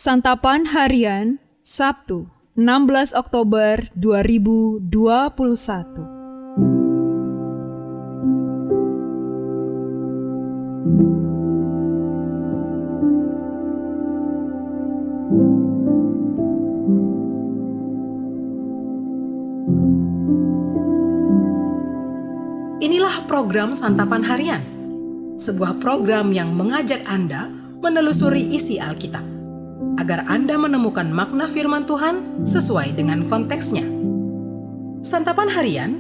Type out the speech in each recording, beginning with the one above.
Santapan Harian, Sabtu, 16 Oktober 2021. Inilah program Santapan Harian, sebuah program yang mengajak Anda menelusuri isi Alkitab, agar Anda menemukan makna firman Tuhan sesuai dengan konteksnya. Santapan Harian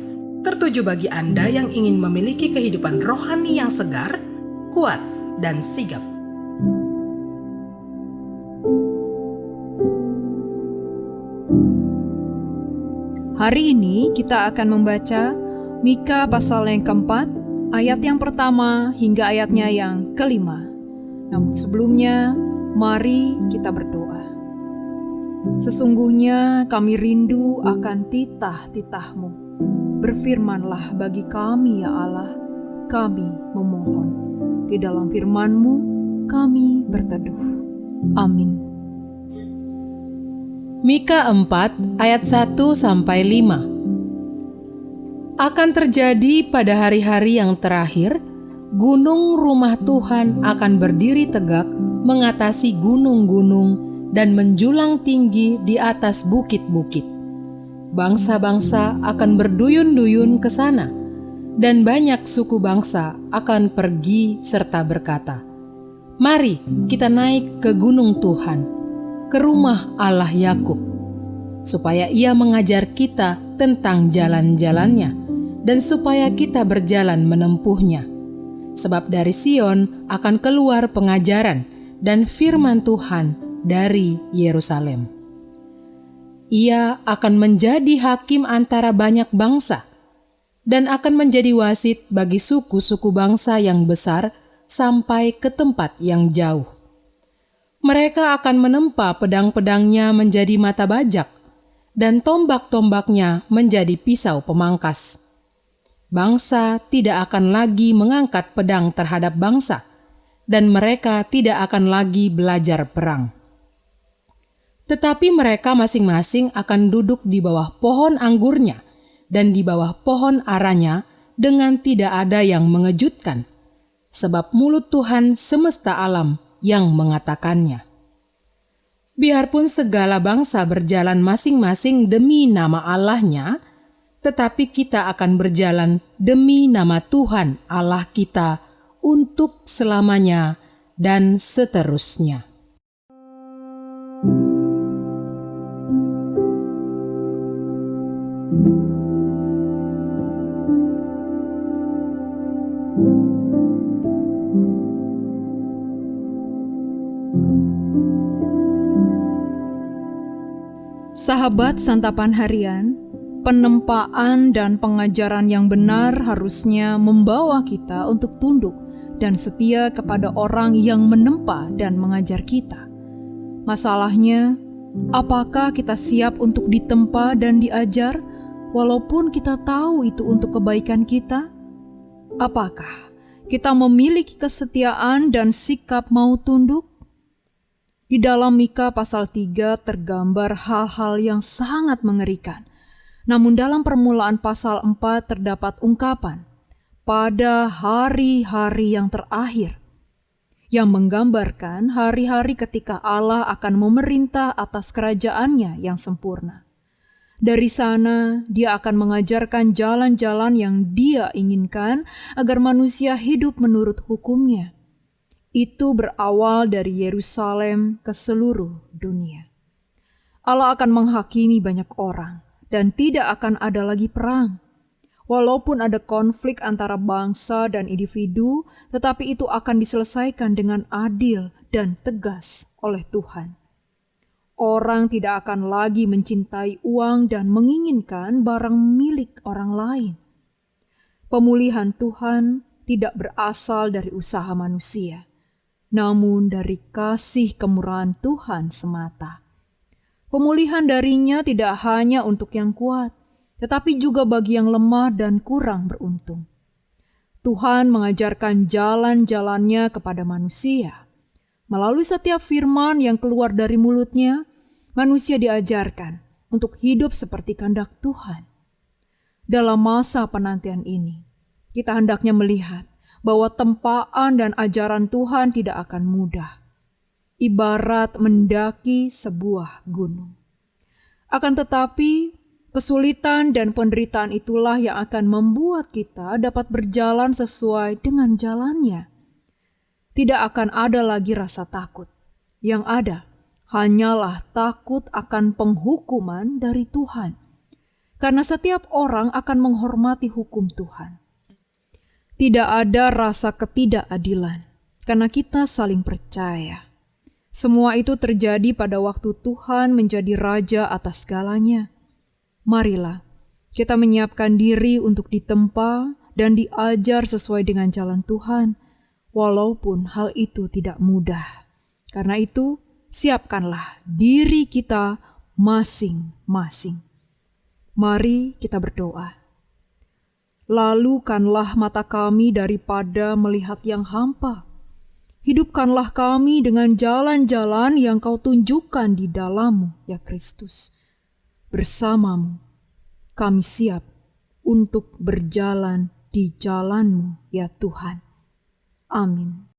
tertuju bagi Anda yang ingin memiliki kehidupan rohani yang segar, kuat, dan sigap. Hari ini kita akan membaca Mika pasal yang keempat, ayat yang pertama hingga ayatnya yang kelima. Namun sebelumnya, mari kita berdoa. Sesungguhnya kami rindu akan titah-titah-Mu. Berfirmanlah bagi kami ya Allah, kami memohon. Di dalam firman-Mu kami berteduh. Amin. Mika 4 ayat 1-5. Akan terjadi pada hari-hari yang terakhir, gunung rumah Tuhan akan berdiri tegak mengatasi gunung-gunung dan menjulang tinggi di atas bukit-bukit. Bangsa-bangsa akan berduyun-duyun ke sana, dan banyak suku bangsa akan pergi serta berkata, "Mari kita naik ke gunung Tuhan, ke rumah Allah Yakub, supaya Ia mengajar kita tentang jalan-jalannya, dan supaya kita berjalan menempuhnya. Sebab dari Sion akan keluar pengajaran dan firman Tuhan dari Yerusalem. Ia akan menjadi hakim antara banyak bangsa, dan akan menjadi wasit bagi suku-suku bangsa yang besar sampai ke tempat yang jauh. Mereka akan menempa pedang-pedangnya menjadi mata bajak, dan tombak-tombaknya menjadi pisau pemangkas. Bangsa tidak akan lagi mengangkat pedang terhadap bangsa, dan mereka tidak akan lagi belajar perang. Tetapi mereka masing-masing akan duduk di bawah pohon anggurnya dan di bawah pohon aranya dengan tidak ada yang mengejutkan, sebab mulut Tuhan semesta alam yang mengatakannya. Biarpun segala bangsa berjalan masing-masing demi nama Allahnya, tetapi kita akan berjalan demi nama Tuhan Allah kita untuk selamanya dan seterusnya. Sahabat Santapan Harian, penempaan dan pengajaran yang benar harusnya membawa kita untuk tunduk dan setia kepada orang yang menempa dan mengajar kita. Masalahnya, apakah kita siap untuk ditempa dan diajar walaupun kita tahu itu untuk kebaikan kita? Apakah kita memiliki kesetiaan dan sikap mau tunduk? Di dalam Mika pasal 3 tergambar hal-hal yang sangat mengerikan. Namun dalam permulaan pasal 4 terdapat ungkapan, pada hari-hari yang terakhir, yang menggambarkan hari-hari ketika Allah akan memerintah atas kerajaannya yang sempurna. Dari sana, Dia akan mengajarkan jalan-jalan yang Dia inginkan agar manusia hidup menurut hukum-Nya. Itu berawal dari Yerusalem ke seluruh dunia. Allah akan menghakimi banyak orang, dan tidak akan ada lagi perang. Walaupun ada konflik antara bangsa dan individu, tetapi itu akan diselesaikan dengan adil dan tegas oleh Tuhan. Orang tidak akan lagi mencintai uang dan menginginkan barang milik orang lain. Pemulihan Tuhan tidak berasal dari usaha manusia, namun dari kasih kemurahan Tuhan semata. Pemulihan darinya tidak hanya untuk yang kuat, tetapi juga bagi yang lemah dan kurang beruntung. Tuhan mengajarkan jalan-jalannya kepada manusia. Melalui setiap firman yang keluar dari mulutnya, manusia diajarkan untuk hidup seperti kehendak Tuhan. Dalam masa penantian ini, kita hendaknya melihat bahwa tempaan dan ajaran Tuhan tidak akan mudah, ibarat mendaki sebuah gunung. Akan tetapi, kesulitan dan penderitaan itulah yang akan membuat kita dapat berjalan sesuai dengan jalannya. Tidak akan ada lagi rasa takut. Yang ada hanyalah takut akan penghukuman dari Tuhan. Karena setiap orang akan menghormati hukum Tuhan. Tidak ada rasa ketidakadilan, karena kita saling percaya. Semua itu terjadi pada waktu Tuhan menjadi Raja atas segalanya. Marilah kita menyiapkan diri untuk ditempa dan diajar sesuai dengan jalan Tuhan, walaupun hal itu tidak mudah. Karena itu, siapkanlah diri kita masing-masing. Mari kita berdoa. Lalukanlah mata kami daripada melihat yang hampa. Hidupkanlah kami dengan jalan-jalan yang Kau tunjukkan di dalam-Mu, ya Kristus. Bersama-Mu, kami siap untuk berjalan di jalan-Mu, ya Tuhan. Amin.